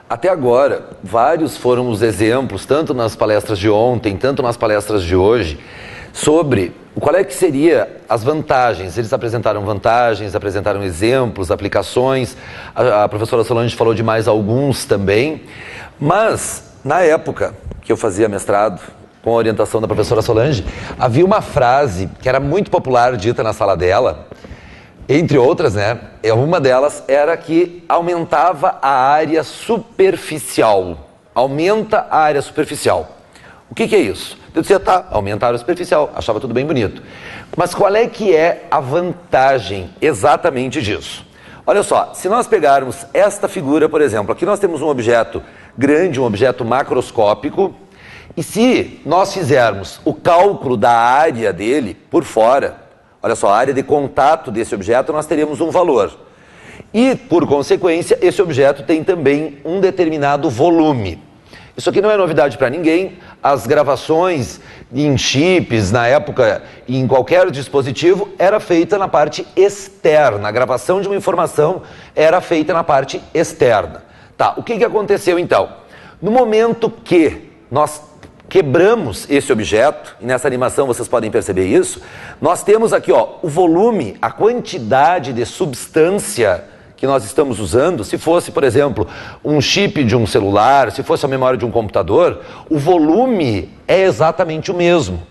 Até agora, vários foram os exemplos, tanto nas palestras de ontem, tanto nas palestras de hoje, sobre qual é que seria as vantagens. Eles apresentaram vantagens, apresentaram exemplos, aplicações. A professora Solange falou de mais alguns também. Mas, na época que eu fazia mestrado, com a orientação da professora Solange, havia uma frase que era muito popular, dita na sala dela, entre outras, né? Uma delas era que aumentava a área superficial. Aumenta a área superficial. O que é isso? Eu dizia, tá, aumentar a área superficial. Achava tudo bem bonito. Mas qual é que é a vantagem exatamente disso? Olha só, se nós pegarmos esta figura, por exemplo, aqui nós temos um objeto grande, um objeto macroscópico, e se nós fizermos o cálculo da área dele por fora, olha só, a área de contato desse objeto, nós teríamos um valor. E, por consequência, esse objeto tem também um determinado volume. Isso aqui não é novidade para ninguém. As gravações em chips, na época, em qualquer dispositivo, era feita na parte externa. A gravação de uma informação era feita na parte externa. Tá, o que aconteceu então? No momento que nós quebramos esse objeto, e nessa animação vocês podem perceber isso, nós temos aqui, ó, o volume, a quantidade de substância que nós estamos usando. Se fosse, por exemplo, um chip de um celular, se fosse a memória de um computador, o volume é exatamente o mesmo.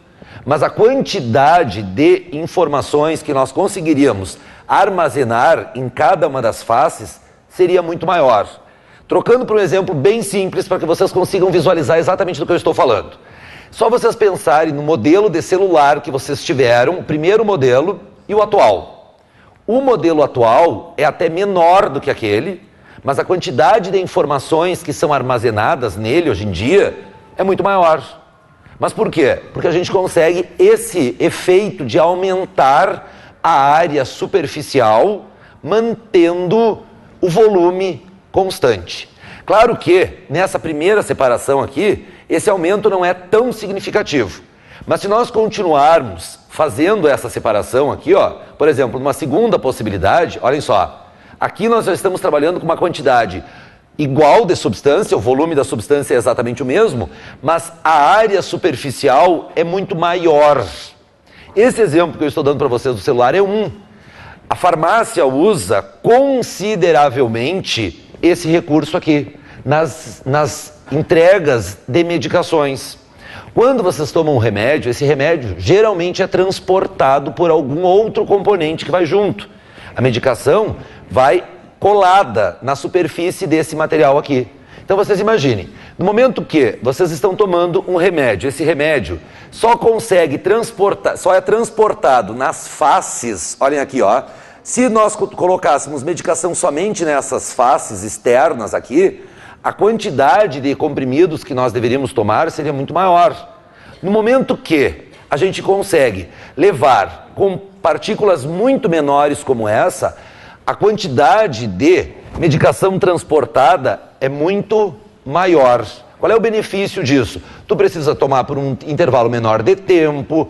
Mas a quantidade de informações que nós conseguiríamos armazenar em cada uma das faces seria muito maior. Trocando por um exemplo bem simples para que vocês consigam visualizar exatamente do que eu estou falando. Só vocês pensarem no modelo de celular que vocês tiveram, o primeiro modelo e o atual. O modelo atual é até menor do que aquele, mas a quantidade de informações que são armazenadas nele hoje em dia é muito maior. Mas por quê? Porque a gente consegue esse efeito de aumentar a área superficial, mantendo o volume constante. Claro que nessa primeira separação aqui, esse aumento não é tão significativo. Mas se nós continuarmos fazendo essa separação aqui, ó, por exemplo, numa segunda possibilidade, olhem só, aqui nós já estamos trabalhando com uma quantidade igual de substância, o volume da substância é exatamente o mesmo, mas a área superficial é muito maior. Esse exemplo que eu estou dando para vocês do celular é um. A farmácia usa consideravelmente esse recurso aqui, nas entregas de medicações. Quando vocês tomam um remédio, esse remédio geralmente é transportado por algum outro componente que vai junto. A medicação vai colada na superfície desse material aqui. Então vocês imaginem, no momento que vocês estão tomando um remédio, esse remédio só consegue transportar, só é transportado nas faces, olhem aqui, ó. Se nós colocássemos medicação somente nessas faces externas aqui, a quantidade de comprimidos que nós deveríamos tomar seria muito maior. No momento que a gente consegue levar com partículas muito menores como essa, a quantidade de medicação transportada é muito maior. Qual é o benefício disso? Tu precisa tomar por um intervalo menor de tempo,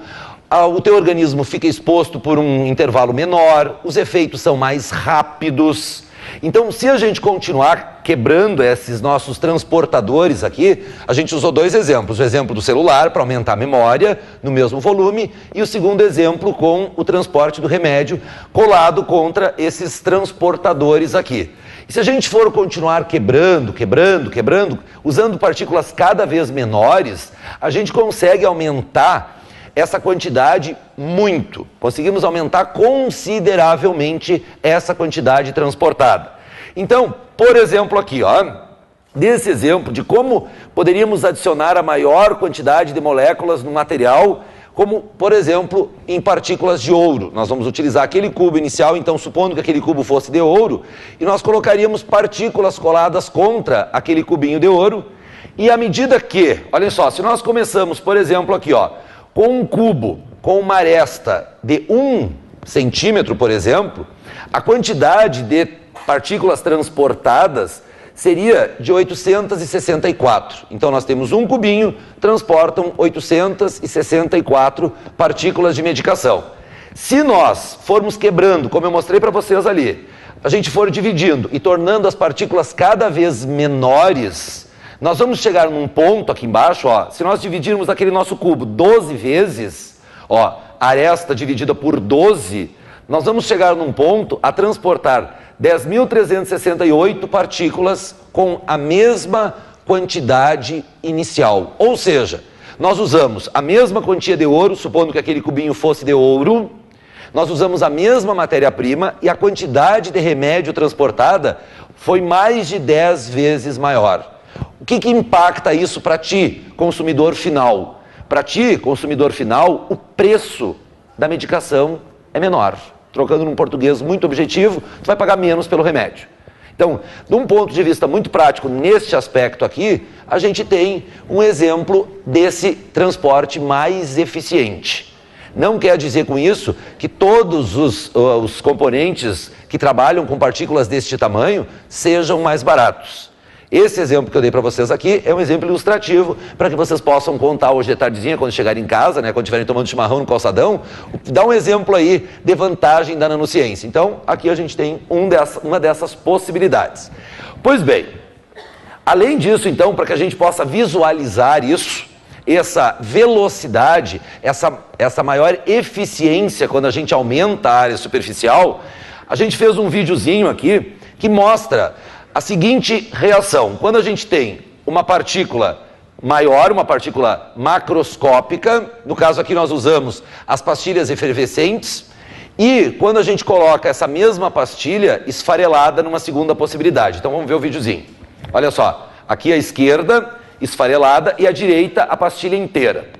o teu organismo fica exposto por um intervalo menor, os efeitos são mais rápidos. Então, se a gente continuar quebrando esses nossos transportadores aqui, a gente usou dois exemplos. O exemplo do celular, para aumentar a memória no mesmo volume, e o segundo exemplo com o transporte do remédio colado contra esses transportadores aqui. E se a gente for continuar quebrando, usando partículas cada vez menores, a gente consegue aumentar essa quantidade muito. Conseguimos aumentar consideravelmente essa quantidade transportada. Então, por exemplo aqui, ó, desse exemplo de como poderíamos adicionar a maior quantidade de moléculas no material, como, por exemplo, em partículas de ouro. Nós vamos utilizar aquele cubo inicial, então, supondo que aquele cubo fosse de ouro, e nós colocaríamos partículas coladas contra aquele cubinho de ouro, e à medida que, olhem só, se nós começamos, por exemplo, aqui, ó, com um cubo com uma aresta de 1 centímetro, por exemplo, a quantidade de partículas transportadas seria de 864. Então nós temos um cubinho, transportam 864 partículas de medicação. Se nós formos quebrando, como eu mostrei para vocês ali, a gente for dividindo e tornando as partículas cada vez menores, nós vamos chegar num ponto aqui embaixo, ó, se nós dividirmos aquele nosso cubo 12 vezes, ó, aresta dividida por 12, nós vamos chegar num ponto a transportar 10.368 partículas com a mesma quantidade inicial. Ou seja, nós usamos a mesma quantia de ouro, supondo que aquele cubinho fosse de ouro, nós usamos a mesma matéria-prima e a quantidade de remédio transportada foi mais de 10 vezes maior. O que impacta isso para ti, consumidor final? Para ti, consumidor final, o preço da medicação é menor. Trocando num português muito objetivo, tu vai pagar menos pelo remédio. Então, de um ponto de vista muito prático, neste aspecto aqui, a gente tem um exemplo desse transporte mais eficiente. Não quer dizer com isso que todos os componentes que trabalham com partículas deste tamanho sejam mais baratos. Esse exemplo que eu dei para vocês aqui é um exemplo ilustrativo para que vocês possam contar hoje de tardezinha, quando chegarem em casa, né, quando estiverem tomando chimarrão no calçadão, dá um exemplo aí de vantagem da nanociência. Então, aqui a gente tem uma dessas possibilidades. Pois bem, além disso, então, para que a gente possa visualizar isso, essa velocidade, essa maior eficiência quando a gente aumenta a área superficial, a gente fez um videozinho aqui que mostra a seguinte reação. Quando a gente tem uma partícula maior, uma partícula macroscópica, no caso aqui nós usamos as pastilhas efervescentes, e quando a gente coloca essa mesma pastilha esfarelada numa segunda possibilidade. Então vamos ver o videozinho. Olha só, aqui à esquerda, esfarelada, e à direita a pastilha inteira.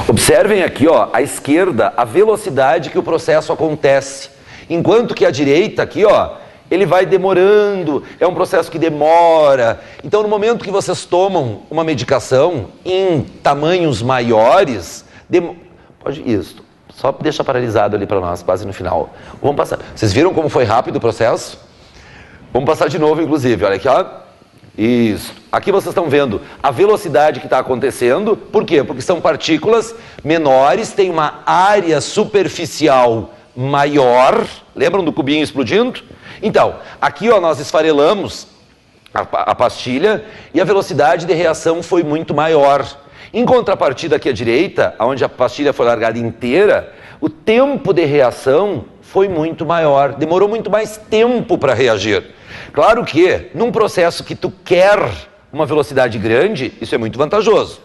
Observem aqui, ó, à esquerda, a velocidade que o processo acontece. Enquanto que à direita, aqui, ó, ele vai demorando, é um processo que demora. Então, no momento que vocês tomam uma medicação em tamanhos maiores, pode isso, só deixa paralisado ali para nós, quase no final. Vamos passar. Vocês viram como foi rápido o processo? Vamos passar de novo, inclusive, olha aqui, ó. Isso. Aqui vocês estão vendo a velocidade que está acontecendo. Por quê? Porque são partículas menores, tem uma área superficial maior. Lembram do cubinho explodindo? Então, aqui ó, nós esfarelamos a pastilha e a velocidade de reação foi muito maior. Em contrapartida aqui à direita, onde a pastilha foi largada inteira, o tempo de reação foi muito maior. Demorou muito mais tempo para reagir. Claro que, num processo que tu quer uma velocidade grande, isso é muito vantajoso.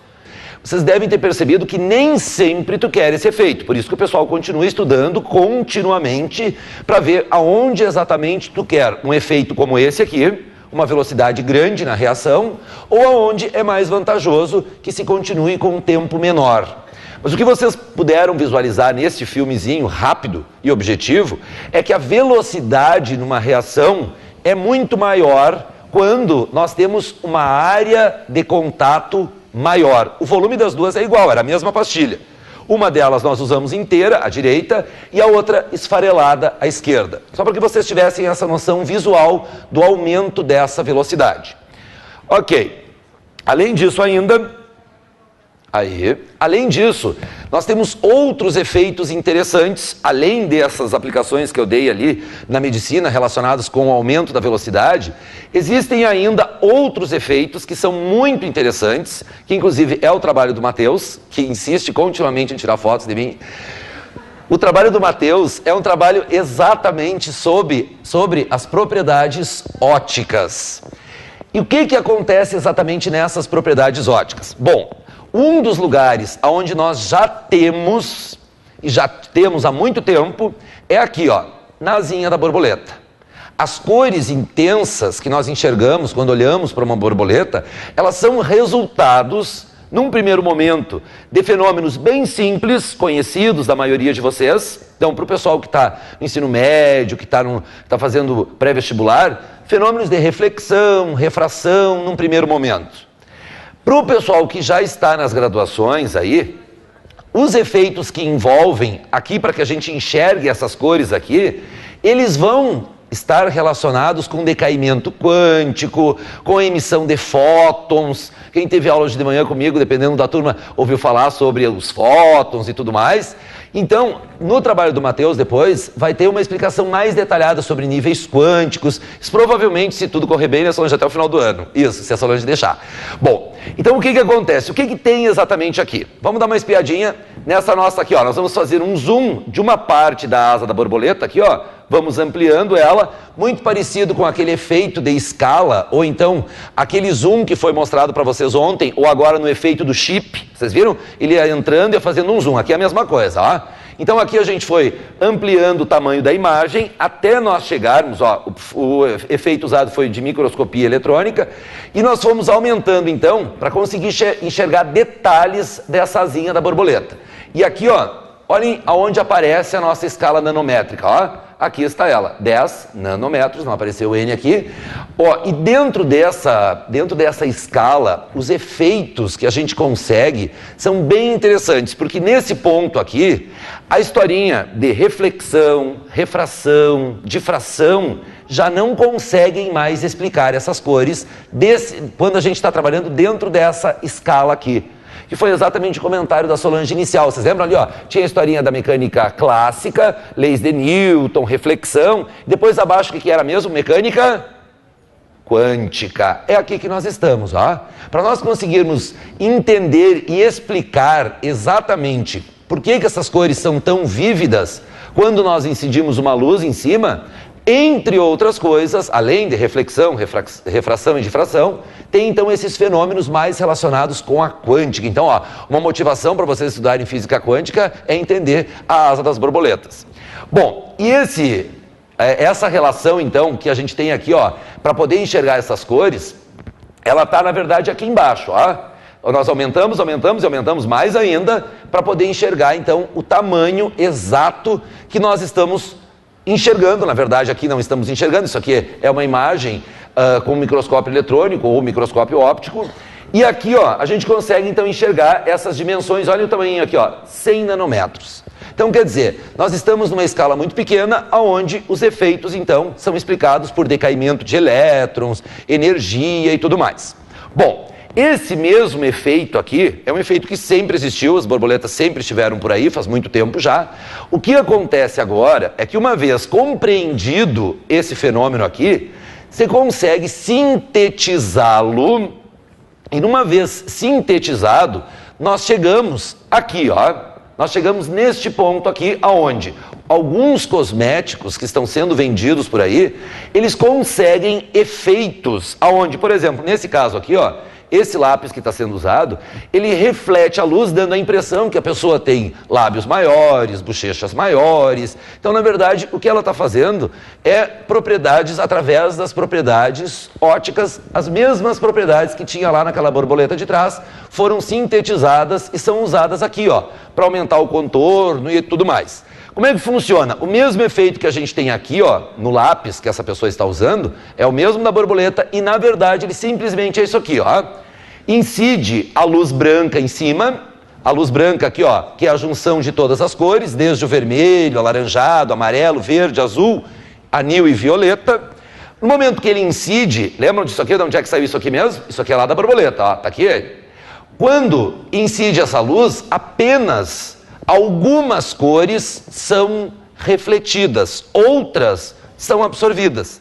Vocês devem ter percebido que nem sempre tu quer esse efeito, por isso que o pessoal continua estudando continuamente para ver aonde exatamente tu quer um efeito como esse aqui, uma velocidade grande na reação, ou aonde é mais vantajoso que se continue com um tempo menor. Mas o que vocês puderam visualizar nesse filmezinho rápido e objetivo é que a velocidade numa reação é muito maior quando nós temos uma área de contato maior. O volume das duas é igual, era a mesma pastilha. Uma delas nós usamos inteira, à direita, e a outra esfarelada, à esquerda. Só para que vocês tivessem essa noção visual do aumento dessa velocidade. Ok. Além disso ainda... Além disso, nós temos outros efeitos interessantes, além dessas aplicações que eu dei ali na medicina relacionadas com o aumento da velocidade, existem ainda outros efeitos que são muito interessantes, que inclusive é o trabalho do Matheus, que insiste continuamente em tirar fotos de mim. O trabalho do Matheus é um trabalho exatamente sobre as propriedades ópticas. E o que acontece exatamente nessas propriedades ópticas? Bom, um dos lugares onde nós já temos, e já temos há muito tempo, é aqui, ó, na asinha da borboleta. As cores intensas que nós enxergamos quando olhamos para uma borboleta, elas são resultados, num primeiro momento, de fenômenos bem simples, conhecidos da maioria de vocês. Então, para o pessoal que está no ensino médio, que está fazendo pré-vestibular, fenômenos de reflexão, refração, num primeiro momento. Para o pessoal que já está nas graduações aí, os efeitos que envolvem aqui, para que a gente enxergue essas cores aqui, eles vão estar relacionados com decaimento quântico, com a emissão de fótons. Quem teve aula hoje de manhã comigo, dependendo da turma, ouviu falar sobre os fótons e tudo mais. Então, no trabalho do Matheus depois, vai ter uma explicação mais detalhada sobre níveis quânticos. Isso provavelmente, se tudo correr bem, né, Solange, até o final do ano. Isso, se a Solange deixar. Bom, então o que acontece? O que tem exatamente aqui? Vamos dar uma espiadinha nessa nossa aqui, ó. Nós vamos fazer um zoom de uma parte da asa da borboleta aqui, ó. Vamos ampliando ela, muito parecido com aquele efeito de escala, ou então aquele zoom que foi mostrado para vocês ontem, ou agora no efeito do chip. Vocês viram? Ele ia entrando e ia fazendo um zoom. Aqui é a mesma coisa, ó. Então aqui a gente foi ampliando o tamanho da imagem até nós chegarmos, ó, o efeito usado foi de microscopia eletrônica, e nós fomos aumentando então para conseguir enxergar detalhes dessa asinha da borboleta. E aqui, ó, olhem aonde aparece a nossa escala nanométrica, ó. Aqui está ela, 10 nanômetros, não apareceu o N aqui. Ó, e dentro dessa escala, os efeitos que a gente consegue são bem interessantes, porque nesse ponto aqui, a historinha de reflexão, refração, difração, já não conseguem mais explicar essas cores quando a gente está trabalhando dentro dessa escala aqui. Que foi exatamente o comentário da Solange inicial. Vocês lembram ali, ó? Tinha a historinha da mecânica clássica, leis de Newton, reflexão. Depois abaixo, o que era mesmo? Mecânica quântica. É aqui que nós estamos, ó. Para nós conseguirmos entender e explicar exatamente por que essas cores são tão vívidas, quando nós incidimos uma luz em cima, entre outras coisas, além de reflexão, refração e difração, tem então esses fenômenos mais relacionados com a quântica. Então, ó, uma motivação para vocês estudarem física quântica é entender a asa das borboletas. Bom, e essa relação então que a gente tem aqui, ó, para poder enxergar essas cores, ela está na verdade aqui embaixo, ó. Nós aumentamos e aumentamos mais ainda para poder enxergar então o tamanho exato que nós estamos enxergando. Na verdade, aqui não estamos enxergando, isso aqui é uma imagem com um microscópio eletrônico ou microscópio óptico. E aqui, ó, a gente consegue então enxergar essas dimensões. Olha o tamanho aqui, ó, 100 nanômetros. Então, quer dizer, nós estamos numa escala muito pequena, onde os efeitos, então, são explicados por decaimento de elétrons, energia e tudo mais. Bom, esse mesmo efeito aqui é um efeito que sempre existiu, as borboletas sempre estiveram por aí, faz muito tempo já. O que acontece agora é que, uma vez compreendido esse fenômeno aqui, você consegue sintetizá-lo, e uma vez sintetizado, nós chegamos aqui, ó, nós chegamos neste ponto aqui, aonde alguns cosméticos que estão sendo vendidos por aí, eles conseguem efeitos, aonde, por exemplo, nesse caso aqui, ó, esse lápis que está sendo usado, ele reflete a luz, dando a impressão que a pessoa tem lábios maiores, bochechas maiores. Então, na verdade, o que ela está fazendo é propriedades através das propriedades ópticas, as mesmas propriedades que tinha lá naquela borboleta de trás, foram sintetizadas e são usadas aqui, ó, para aumentar o contorno e tudo mais. Como é que funciona? O mesmo efeito que a gente tem aqui, ó, no lápis que essa pessoa está usando, é o mesmo da borboleta e, na verdade, ele simplesmente é isso aqui, ó. Incide a luz branca em cima, a luz branca aqui, ó, que é a junção de todas as cores, desde o vermelho, alaranjado, amarelo, verde, azul, anil e violeta. No momento que ele incide, lembram disso aqui? De onde é que saiu isso aqui mesmo? Isso aqui é lá da borboleta, ó, tá aqui. Quando incide essa luz, apenas algumas cores são refletidas, outras são absorvidas.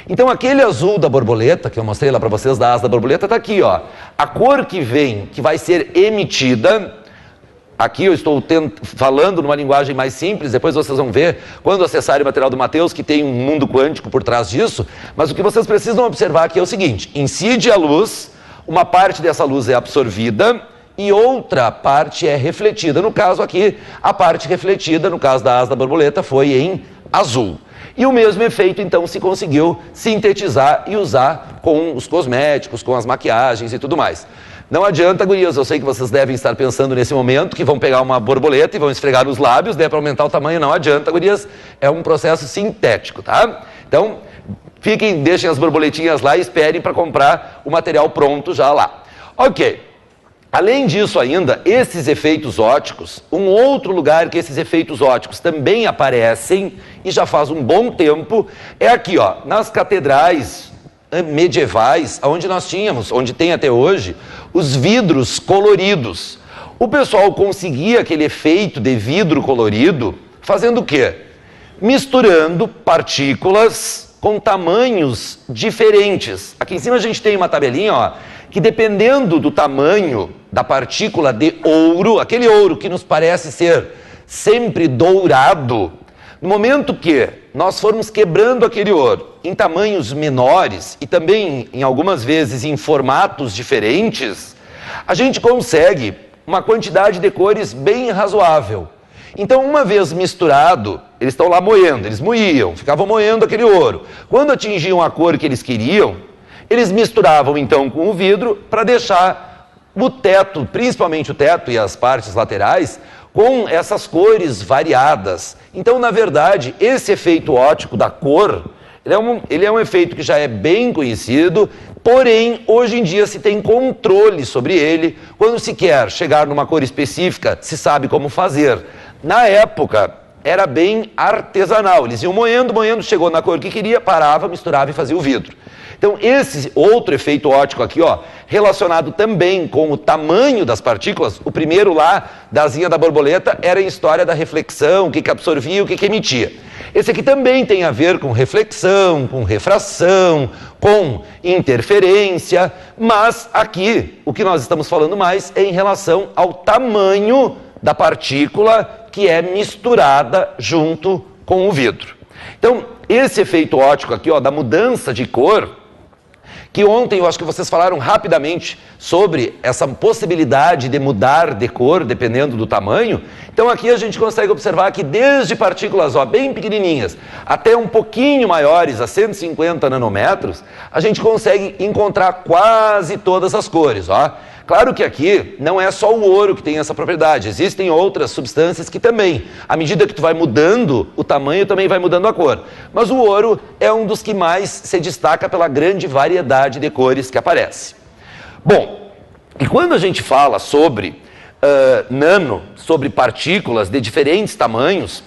Então aquele azul da borboleta, que eu mostrei lá para vocês da asa da borboleta, está aqui, ó. A cor que vem, que vai ser emitida, aqui eu estou falando numa linguagem mais simples, depois vocês vão ver, quando acessarem o material do Matheus, que tem um mundo quântico por trás disso, mas o que vocês precisam observar aqui é o seguinte: incide a luz, uma parte dessa luz é absorvida, e outra parte é refletida. No caso aqui, a parte refletida, no caso da asa da borboleta, foi em azul. E o mesmo efeito, então, se conseguiu sintetizar e usar com os cosméticos, com as maquiagens e tudo mais. Não adianta, gurias, eu sei que vocês devem estar pensando nesse momento que vão pegar uma borboleta e vão esfregar os lábios, para aumentar o tamanho. Não adianta, gurias, é um processo sintético, tá? Então, deixem as borboletinhas lá e esperem para comprar o material pronto já lá. Ok. Além disso ainda, esses efeitos óticos, um outro lugar que esses efeitos óticos também aparecem, e já faz um bom tempo, é aqui, ó, nas catedrais medievais, onde nós tínhamos, onde tem até hoje, os vidros coloridos. O pessoal conseguia aquele efeito de vidro colorido fazendo o quê? Misturando partículas com tamanhos diferentes. Aqui em cima a gente tem uma tabelinha, ó, que dependendo do tamanho da partícula de ouro, aquele ouro que nos parece ser sempre dourado, no momento que nós formos quebrando aquele ouro em tamanhos menores e também, em algumas vezes, em formatos diferentes, a gente consegue uma quantidade de cores bem razoável. Então, uma vez misturado, eles estão lá moendo, eles moíam, ficavam moendo aquele ouro. Quando atingiam a cor que eles queriam, eles misturavam então com o vidro para deixar o teto, principalmente o teto e as partes laterais, com essas cores variadas. Então, na verdade, esse efeito óptico da cor, ele é um efeito que já é bem conhecido, porém, hoje em dia se tem controle sobre ele. Quando se quer chegar numa cor específica, se sabe como fazer. Na época, era bem artesanal. Eles iam moendo, chegou na cor que queria, parava, misturava e fazia o vidro. Então, esse outro efeito óptico aqui, ó, relacionado também com o tamanho das partículas, o primeiro lá, da asinha da borboleta, era em história da reflexão, o que absorvia, o que emitia. Esse aqui também tem a ver com reflexão, com refração, com interferência, mas aqui o que nós estamos falando mais é em relação ao tamanho da partícula que é misturada junto com o vidro. Então, esse efeito óptico aqui, ó, da mudança de cor, que ontem eu acho que vocês falaram rapidamente sobre essa possibilidade de mudar de cor dependendo do tamanho. Então aqui a gente consegue observar que desde partículas, ó, bem pequenininhas até um pouquinho maiores, a 150 nanômetros, a gente consegue encontrar quase todas as cores, ó. Claro que aqui não é só o ouro que tem essa propriedade, existem outras substâncias que também, à medida que tu vai mudando o tamanho, também vai mudando a cor. Mas o ouro é um dos que mais se destaca pela grande variedade de cores que aparece. Bom, e quando a gente fala sobre sobre partículas de diferentes tamanhos,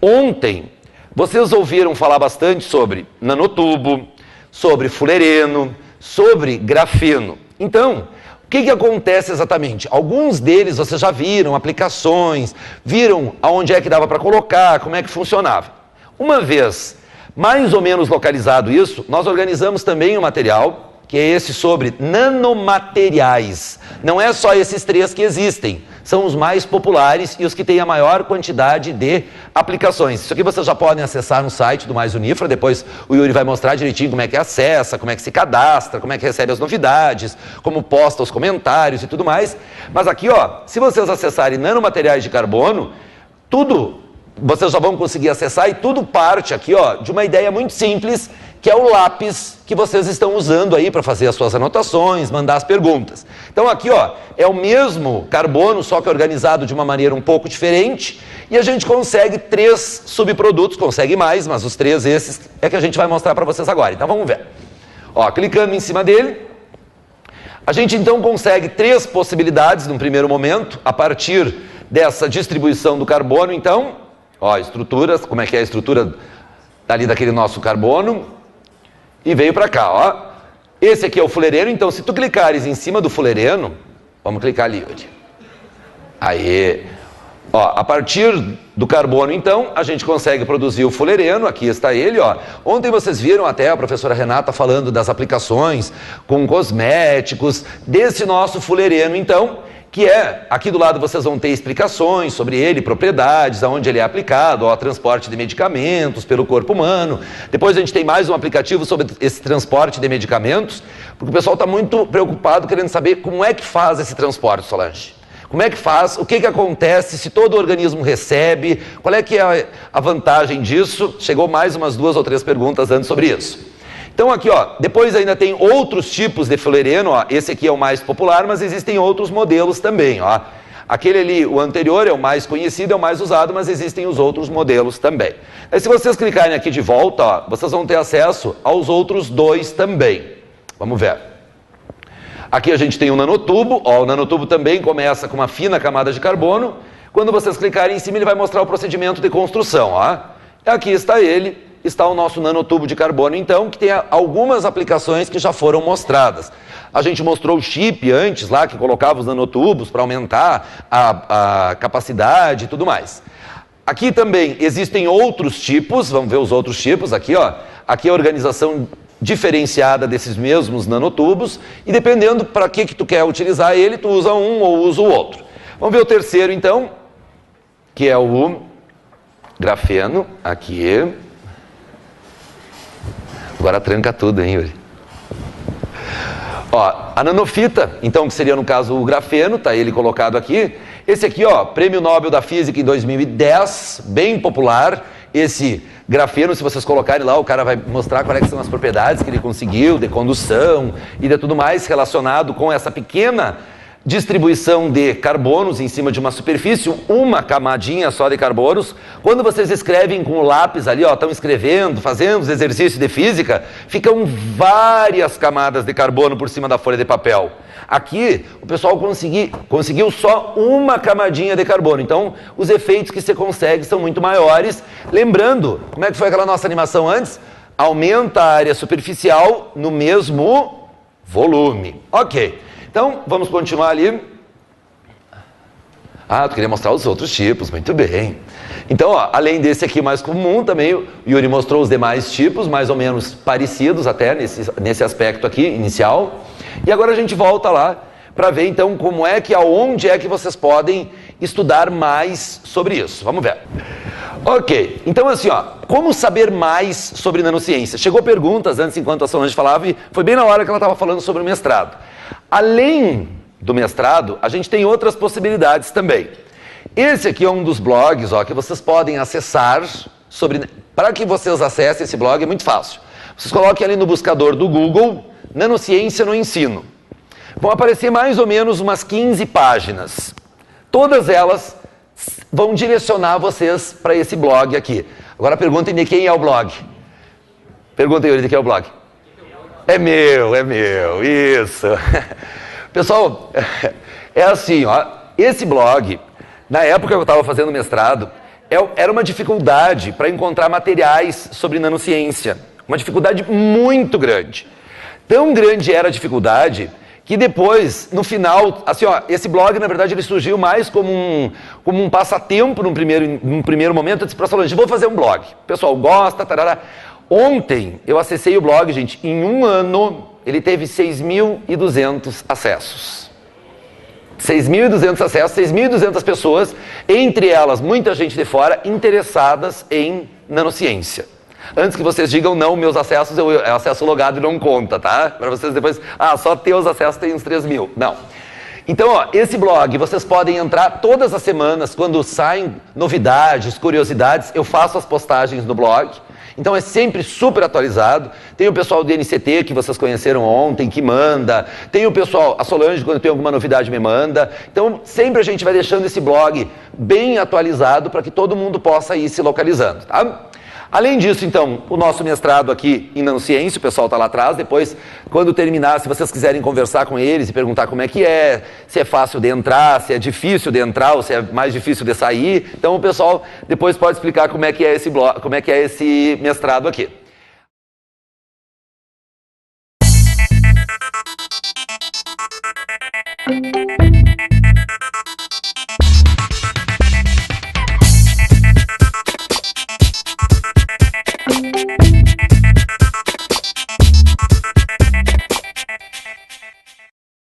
ontem vocês ouviram falar bastante sobre nanotubo, sobre fulereno, sobre grafeno. Então, o que acontece exatamente? Alguns deles vocês já viram, aplicações, viram aonde é que dava para colocar, como é que funcionava. Uma vez mais ou menos localizado isso, nós organizamos também um material, que é esse sobre nanomateriais. Não é só esses três que existem, são os mais populares e os que têm a maior quantidade de aplicações. Isso aqui vocês já podem acessar no site do Mais Unifra, depois o Yuri vai mostrar direitinho como é que acessa, como é que se cadastra, como é que recebe as novidades, como posta os comentários e tudo mais. Mas aqui, ó, se vocês acessarem nanomateriais de carbono, tudo vocês já vão conseguir acessar e tudo parte aqui, ó, de uma ideia muito simples, que é o lápis que vocês estão usando aí para fazer as suas anotações, mandar as perguntas. Então aqui, ó, é o mesmo carbono, só que organizado de uma maneira um pouco diferente, e a gente consegue 3 subprodutos, consegue mais, mas os 3 esses é que a gente vai mostrar para vocês agora. Então vamos ver. Ó, clicando em cima dele, a gente então consegue 3 possibilidades num primeiro momento, a partir dessa distribuição do carbono, então, ó, estruturas, como é que é a estrutura ali daquele nosso carbono, e veio para cá, ó. Esse aqui é o fulereno, então se tu clicares em cima do fulereno, vamos clicar ali, Yuri. Aí, ó, a partir do carbono, então, a gente consegue produzir o fulereno, aqui está ele, ó. Ontem vocês viram até a professora Renata falando das aplicações com cosméticos, desse nosso fulereno, então, que é, aqui do lado vocês vão ter explicações sobre ele, propriedades, aonde ele é aplicado, ó, transporte de medicamentos pelo corpo humano. Depois a gente tem mais um aplicativo sobre esse transporte de medicamentos, porque o pessoal está muito preocupado querendo saber como é que faz esse transporte, Solange. Como é que faz, o que acontece, se todo o organismo recebe, qual é que é a vantagem disso? Chegou mais umas 2 ou 3 perguntas antes sobre isso. Então aqui, ó, depois ainda tem outros tipos de fulereno, ó, esse aqui é o mais popular, mas existem outros modelos também, ó. Aquele ali, o anterior, é o mais conhecido, é o mais usado, mas existem os outros modelos também. Aí se vocês clicarem aqui de volta, ó, vocês vão ter acesso aos outros 2 também. Vamos ver. Aqui a gente tem um nanotubo, ó, o nanotubo também começa com uma fina camada de carbono. Quando vocês clicarem em cima, ele vai mostrar o procedimento de construção, ó. Aqui está ele, está o nosso nanotubo de carbono, então, que tem algumas aplicações que já foram mostradas. A gente mostrou o chip antes lá, que colocava os nanotubos para aumentar a capacidade e tudo mais. Aqui também existem outros tipos, vamos ver os outros tipos aqui, ó. Aqui é a organização diferenciada desses mesmos nanotubos e dependendo para que tu quer utilizar ele, tu usa um ou usa o outro. Vamos ver o terceiro então, que é o grafeno, aqui. Agora tranca tudo, hein, Yuri? Ó, a nanofita, então, que seria no caso o grafeno, tá ele colocado aqui. Esse aqui, ó, Prêmio Nobel da Física em 2010, bem popular. Esse grafeno, se vocês colocarem lá, o cara vai mostrar quais são as propriedades que ele conseguiu, de condução e de tudo mais relacionado com essa pequena distribuição de carbonos em cima de uma superfície, uma camadinha só de carbonos. Quando vocês escrevem com o lápis ali, ó, estão escrevendo, fazendo os exercícios de física, ficam várias camadas de carbono por cima da folha de papel. Aqui, o pessoal conseguiu só uma camadinha de carbono. Então, os efeitos que você consegue são muito maiores. Lembrando, como é que foi aquela nossa animação antes? Aumenta a área superficial no mesmo volume. Ok. Então, vamos continuar ali. Ah, tu queria mostrar os outros tipos, muito bem. Então, ó, além desse aqui mais comum, também o Yuri mostrou os demais tipos, mais ou menos parecidos até nesse aspecto aqui, inicial. E agora a gente volta lá para ver então como é que, aonde é que vocês podem estudar mais sobre isso. Vamos ver. Ok, então assim, ó, como saber mais sobre nanociência? Chegou perguntas antes, enquanto a Solange falava, e foi bem na hora que ela estava falando sobre o mestrado. Além do mestrado, a gente tem outras possibilidades também. Esse aqui é um dos blogs, ó, que vocês podem acessar sobre... Para que vocês acessem esse blog é muito fácil. Vocês coloquem ali no buscador do Google, Nanociência no Ensino. Vão aparecer mais ou menos umas 15 páginas. Todas elas vão direcionar vocês para esse blog aqui. Agora perguntem de quem é o blog. Perguntem, Yuri, de quem é o blog. É meu, isso. Pessoal, é assim, ó, esse blog, na época que eu estava fazendo mestrado, era uma dificuldade para encontrar materiais sobre nanociência. Uma dificuldade muito grande. Tão grande era a dificuldade que depois, no final, assim, ó, esse blog, na verdade, ele surgiu mais como um passatempo num primeiro momento. Eu disse para a Solange, vou fazer um blog. O pessoal gosta, tarará. Ontem eu acessei o blog, gente, em um ano ele teve 6.200 acessos. 6.200 acessos, 6.200 pessoas, entre elas muita gente de fora, interessadas em nanociência. Antes que vocês digam, não, meus acessos, eu acesso logado e não conta, tá? Para vocês depois, só teus acessos tem uns 3.000. Não. Então, ó, esse blog, vocês podem entrar todas as semanas, quando saem novidades, curiosidades, eu faço as postagens no blog. Então é sempre super atualizado. Tem o pessoal do NCT, que vocês conheceram ontem, que manda. Tem o pessoal, a Solange, quando tem alguma novidade, me manda. Então sempre a gente vai deixando esse blog bem atualizado para que todo mundo possa ir se localizando, tá? Além disso, então, o nosso mestrado aqui em nanociência, o pessoal está lá atrás. Depois, quando terminar, se vocês quiserem conversar com eles e perguntar como é que é, se é fácil de entrar, se é difícil de entrar ou se é mais difícil de sair, então o pessoal depois pode explicar como é que é esse blog, como é que é esse mestrado aqui.